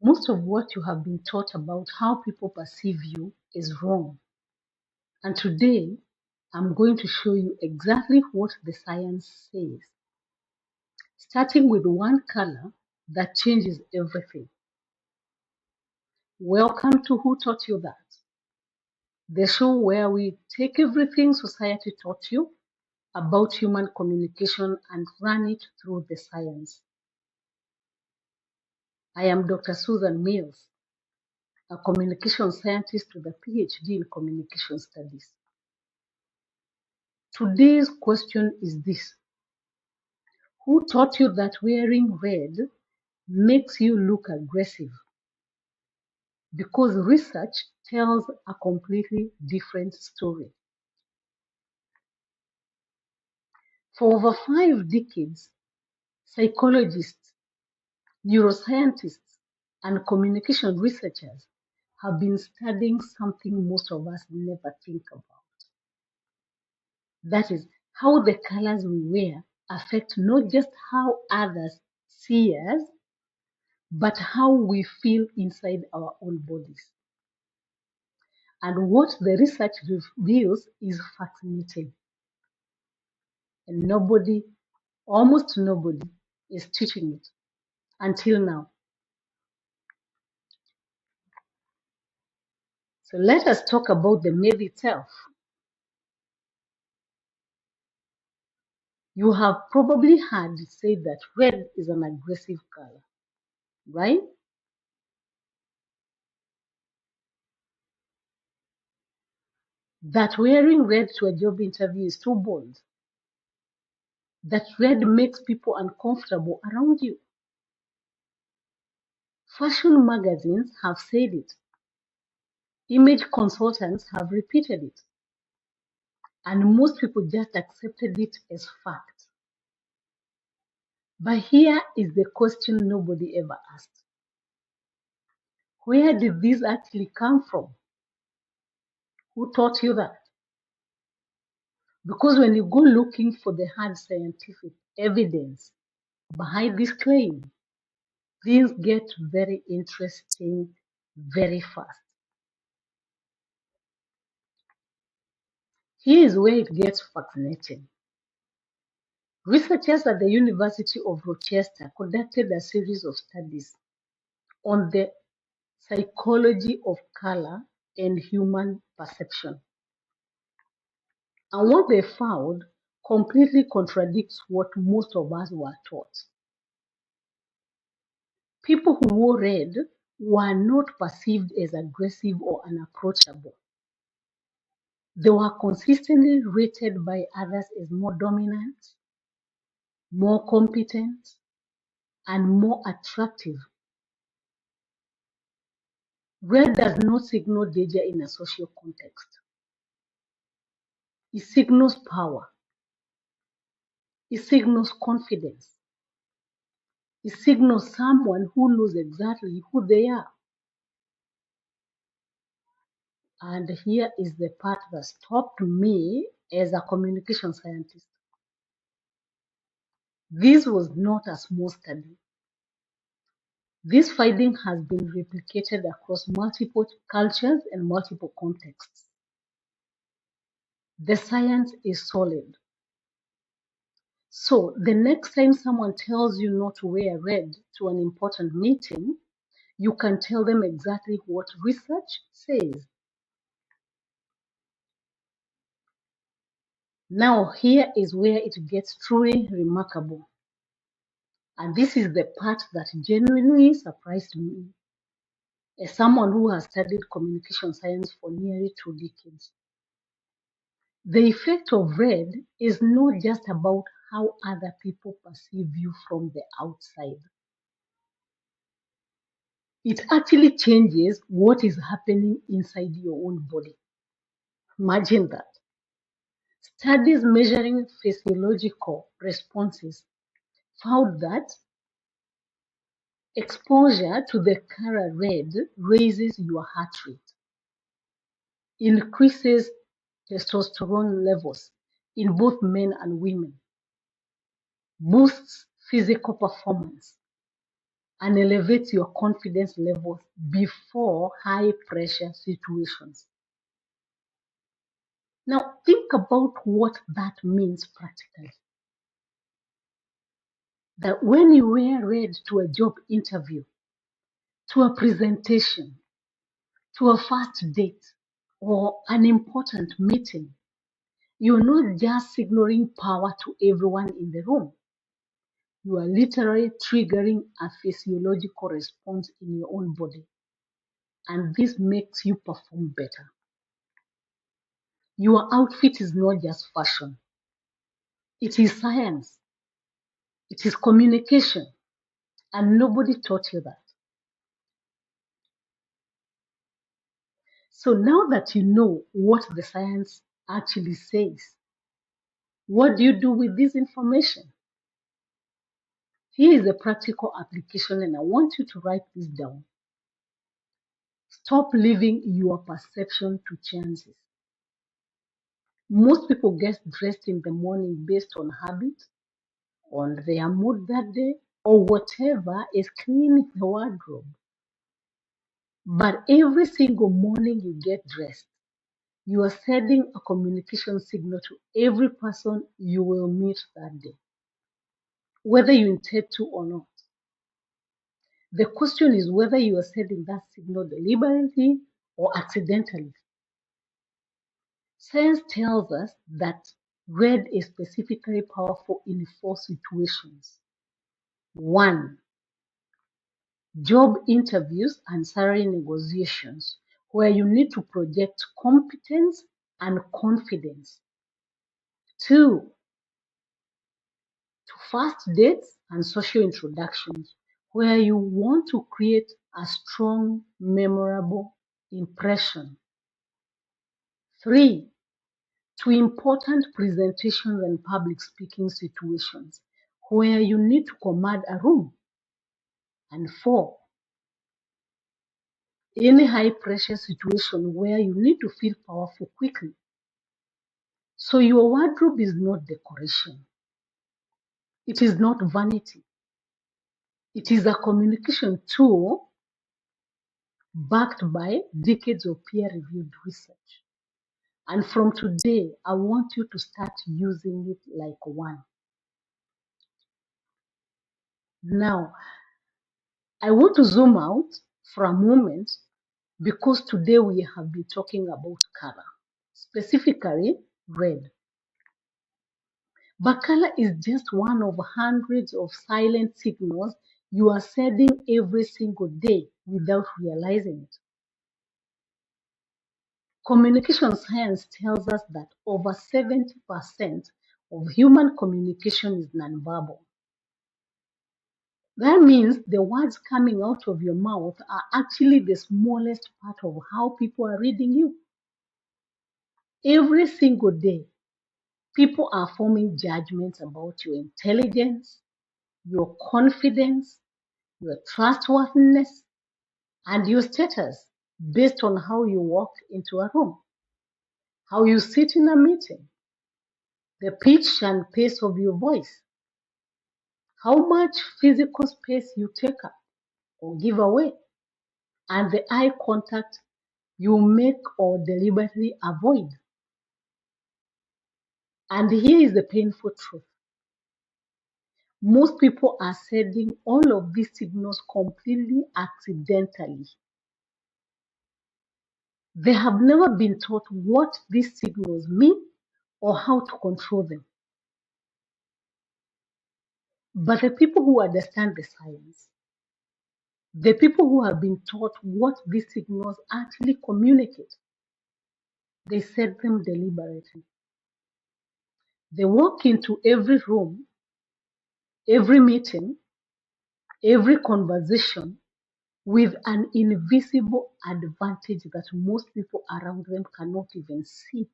Most of what you have been taught about how people perceive you is wrong. And today, I'm going to show you exactly what the science says, starting with one color that changes everything. Welcome to Who Taught You That? The show where we take everything society taught you about human communication and run it through the science. I am Dr. Susan Mills, a communication scientist with a PhD in communication studies. Today's question is this: who taught you that wearing red makes you look aggressive? Because research tells a completely different story. For over 5 decades, psychologists, neuroscientists, and communication researchers have been studying something most of us never think about. That is, how the colors we wear affect not just how others see us, but how we feel inside our own bodies. And what the research reveals is fascinating. And almost nobody, is teaching it until now. So let us talk about the myth itself. You have probably heard it said that red is an aggressive color, right? That wearing red to a job interview is too bold. That red makes people uncomfortable around you. Fashion magazines have said it. Image consultants have repeated it. And most people just accepted it as fact. But here is the question nobody ever asked. Where did this actually come from? Who taught you that? Because when you go looking for the hard scientific evidence behind this claim, things get very interesting very fast. Here is where it gets fascinating. Researchers at the University of Rochester conducted a series of studies on the psychology of color and human perception. And what they found completely contradicts what most of us were taught. People who wore red were not perceived as aggressive or unapproachable. They were consistently rated by others as more dominant, more competent, and more attractive. Red does not signal danger in a social context. It signals power. It signals confidence. It signals someone who knows exactly who they are. And here is the part that stopped me as a communication scientist. This was not a small study. This finding has been replicated across multiple cultures and multiple contexts. The science is solid. So the next time someone tells you not to wear red to an important meeting, you can tell them exactly what research says. Now, here is where it gets truly remarkable. And this is the part that genuinely surprised me as someone who has studied communication science for nearly 2 decades. The effect of red is not just about how other people perceive you from the outside. It actually changes what is happening inside your own body. Imagine that. Studies measuring physiological responses found that exposure to the color red raises your heart rate, increases testosterone levels in both men and women, boosts physical performance, and elevates your confidence levels before high pressure situations. Now, think about what that means practically. That when you wear red to a job interview, to a presentation, to a first date, or an important meeting, you're not just signaling power to everyone in the room. You are literally triggering a physiological response in your own body. And this makes you perform better. Your outfit is not just fashion, it is science, it is communication, and nobody taught you that. So now that you know what the science actually says, what do you do with this information? Here is a practical application, and I want you to write this down. Stop leaving your perception to chances. Most people get dressed in the morning based on habit, on their mood that day, or whatever is cleaning the wardrobe. But every single morning you get dressed, you are sending a communication signal to every person you will meet that day, whether you intend to or not. The question is whether you are sending that signal deliberately or accidentally. Science tells us that red is specifically powerful in 4 situations. 1. Job interviews and salary negotiations, where you need to project competence and confidence. 2. To first dates and social introductions, where you want to create a strong, memorable impression. 3. To important presentations and public speaking situations, where you need to command a room. And 4. Any high pressure situation where you need to feel powerful quickly. So your wardrobe is not decoration. It is not vanity. It is a communication tool backed by decades of peer-reviewed research. And from today, I want you to start using it like one. Now, I want to zoom out for a moment because today we have been talking about color, specifically red. But color is just one of hundreds of silent signals you are sending every single day without realizing it. Communication science tells us that over 70% of human communication is nonverbal. That means the words coming out of your mouth are actually the smallest part of how people are reading you. Every single day, people are forming judgments about your intelligence, your confidence, your trustworthiness, and your status based on how you walk into a room, how you sit in a meeting, the pitch and pace of your voice, how much physical space you take up or give away, and the eye contact you make or deliberately avoid. And here is the painful truth. Most people are sending all of these signals completely accidentally. They have never been taught what these signals mean or how to control them. But the people who understand the science, the people who have been taught what these signals actually communicate, they set them deliberately. They walk into every room, every meeting, every conversation with an invisible advantage that most people around them cannot even see.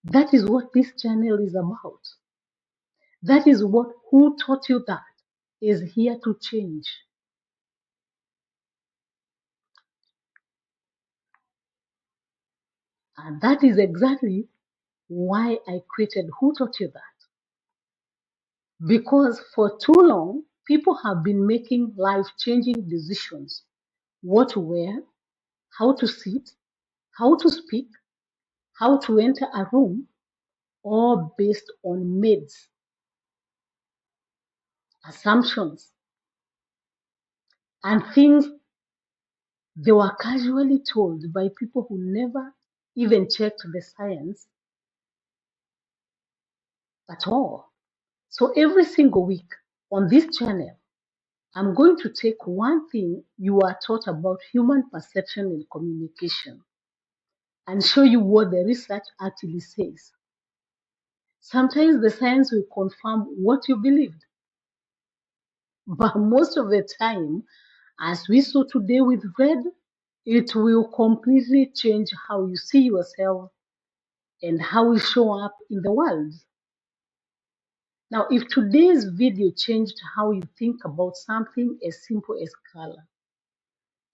That is what this channel is about. That is what who taught you that is here to change. And that is exactly why I created Who Taught You That? Because for too long, people have been making life-changing decisions: what to wear, how to sit, how to speak, how to enter a room, all based on myths, assumptions, and things they were casually told by people who never even checked the science at all. So every single week on this channel, I'm going to take one thing you are taught about human perception and communication and show you what the research actually says. Sometimes the science will confirm what you believed, but most of the time, as we saw today with red, it will completely change how you see yourself and how you show up in the world. Now, if today's video changed how you think about something as simple as color,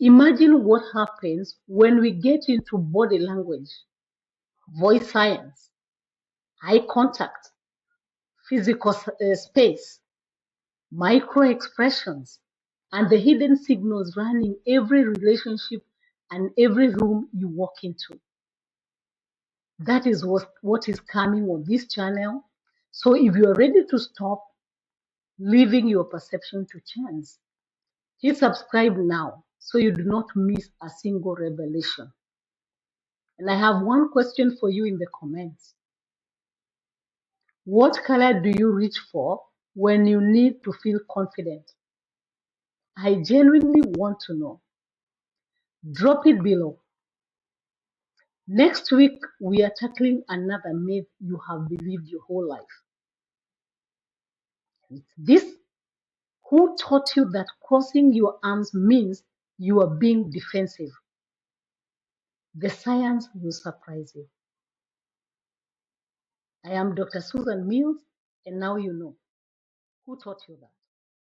imagine what happens when we get into body language, voice science, eye contact, physical space, micro expressions, and the hidden signals running every relationship and every room you walk into. That is what is coming on this channel. So if you are ready to stop leaving your perception to chance, hit subscribe now so you do not miss a single revelation. And I have one question for you in the comments. What color do you reach for when you need to feel confident? I genuinely want to know. Drop it below. Next week, we are tackling another myth you have believed your whole life. It's this: who taught you that crossing your arms means you are being defensive? The science will surprise you. I am Dr. Susan Mills, and now you know who taught you that.